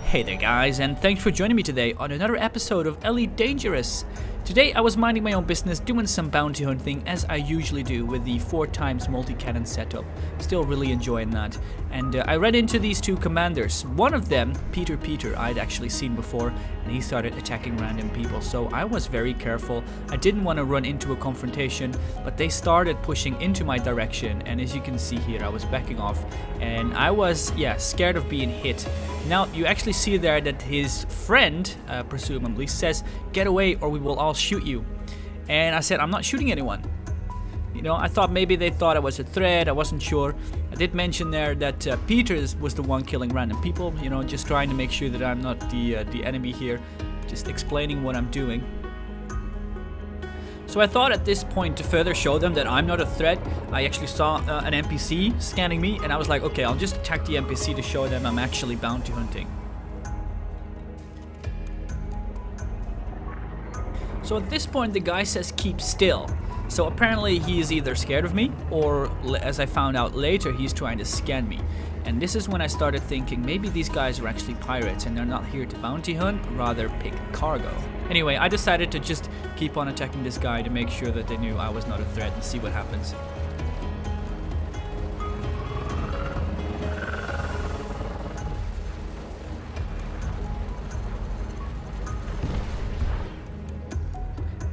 Hey there guys, and thanks for joining me today on another episode of Elite Dangerous. Today I was minding my own business, doing some bounty hunting as I usually do with the 4x multi-cannon setup. Still really enjoying that. And I ran into these two commanders. One of them, Peter, I'd actually seen before, and he started attacking random people. So I was very careful. I didn't want to run into a confrontation, but they started pushing into my direction. And as you can see here, I was backing off. And I was, scared of being hit. Now, you actually see there that his friend, presumably, says, "Get away or we will all shoot you." And I said, "I'm not shooting anyone." You know, I thought maybe they thought I was a threat, I wasn't sure. I did mention there that Peter was the one killing random people, you know, just trying to make sure that I'm not the enemy here, just explaining what I'm doing. So I thought at this point, to further show them that I'm not a threat, I actually saw an NPC scanning me, and I was like, okay, I'll just attack the NPC to show them I'm actually bounty hunting. So at this point, the guy says keep still. So apparently he is either scared of me, or as I found out later, he's trying to scan me. And this is when I started thinking maybe these guys are actually pirates and they're not here to bounty hunt, rather pick cargo. Anyway, I decided to just keep on attacking this guy to make sure that they knew I was not a threat and see what happens.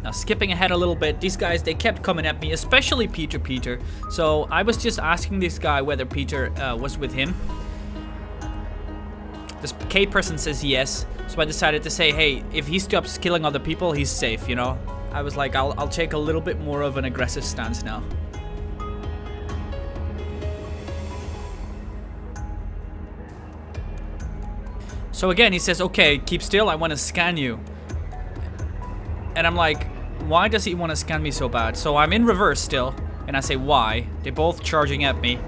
Now, skipping ahead a little bit, these guys, they kept coming at me, especially Peter. So I was just asking this guy whether Peter was with him. This K person says yes, so I decided to say, hey, if he stops killing other people, he's safe, you know? I was like, I'll take a little bit more of an aggressive stance now. So again, he says, okay, keep still, I want to scan you. And I'm like, why does he want to scan me so bad? So I'm in reverse still, and I say, why? They're both charging at me.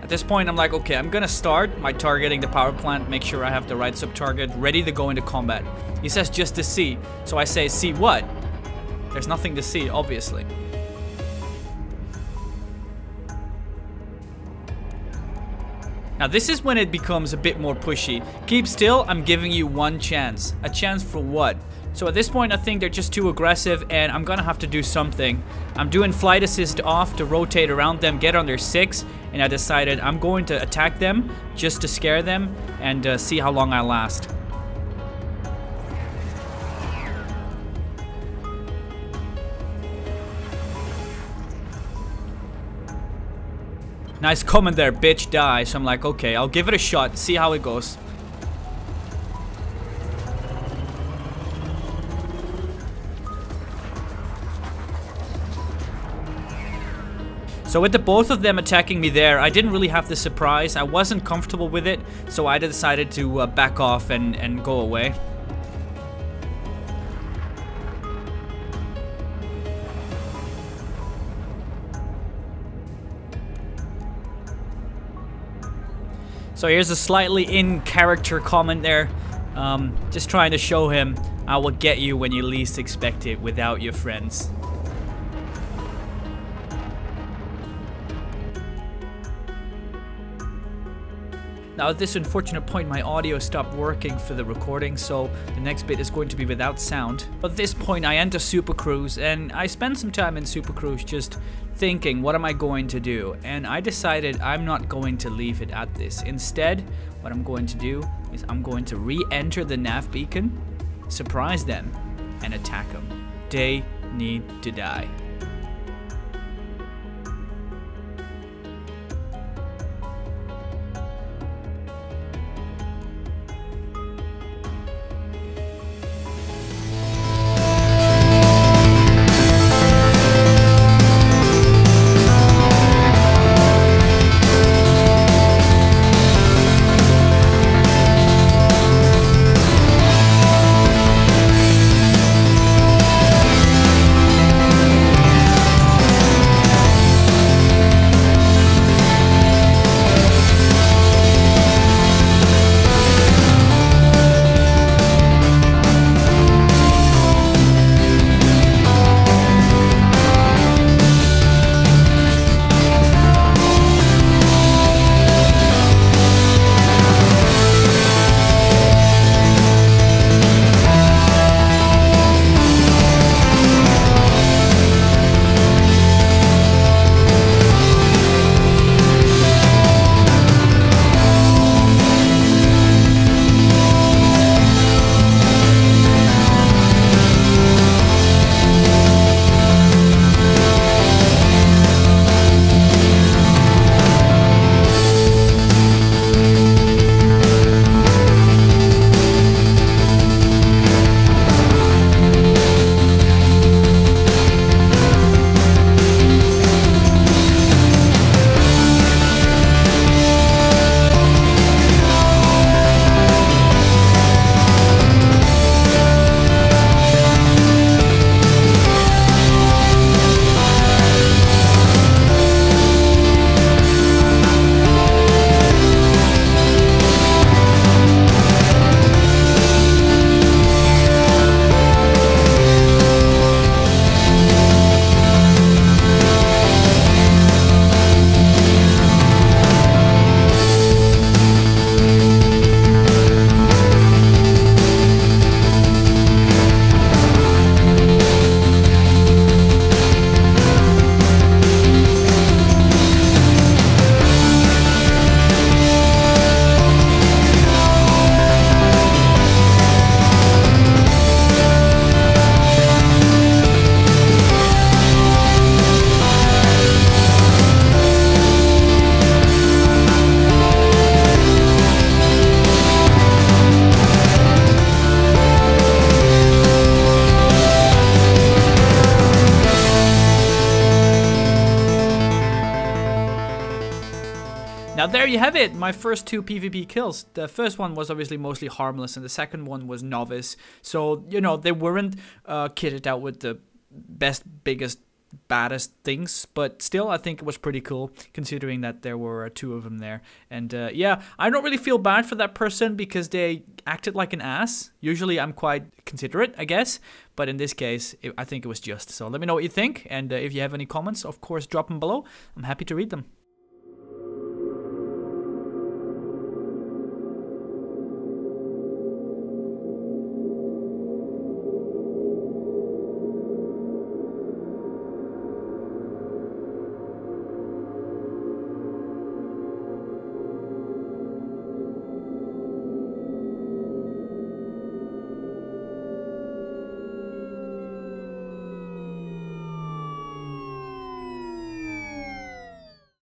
At this point, I'm like, okay, I'm gonna start by targeting the power plant, make sure I have the right sub-target, ready to go into combat. He says, just to see. So I say, see what? There's nothing to see, obviously. Now this is when it becomes a bit more pushy. Keep still, I'm giving you one chance. A chance for what? So at this point I think they're just too aggressive and I'm gonna have to do something. I'm doing flight assist off to rotate around them, get on their 6, and I decided I'm going to attack them just to scare them and see how long I last. Nice comment there, bitch, die. So I'm like, okay, I'll give it a shot, see how it goes. So with the both of them attacking me there, I didn't really have the surprise. I wasn't comfortable with it, so I decided to back off and go away. So here's a slightly in-character comment there. Just trying to show him I will get you when you least expect it without your friends. Now at this unfortunate point my audio stopped working for the recording, so the next bit is going to be without sound. But at this point I enter Super Cruise and I spend some time in Super Cruise just thinking, what am I going to do? And I decided I'm not going to leave it at this. Instead, what I'm going to do is I'm going to re-enter the nav beacon, surprise them, and attack them. They need to die. Now there you have it, my first 2 PvP kills. The first one was obviously mostly harmless, and the second one was novice. So, you know, they weren't kitted out with the best, biggest, baddest things, but still I think it was pretty cool considering that there were 2 of them there. And yeah, I don't really feel bad for that person because they acted like an ass. Usually I'm quite considerate, I guess, but in this case I think it was just. So let me know what you think, and if you have any comments, of course, drop them below. I'm happy to read them.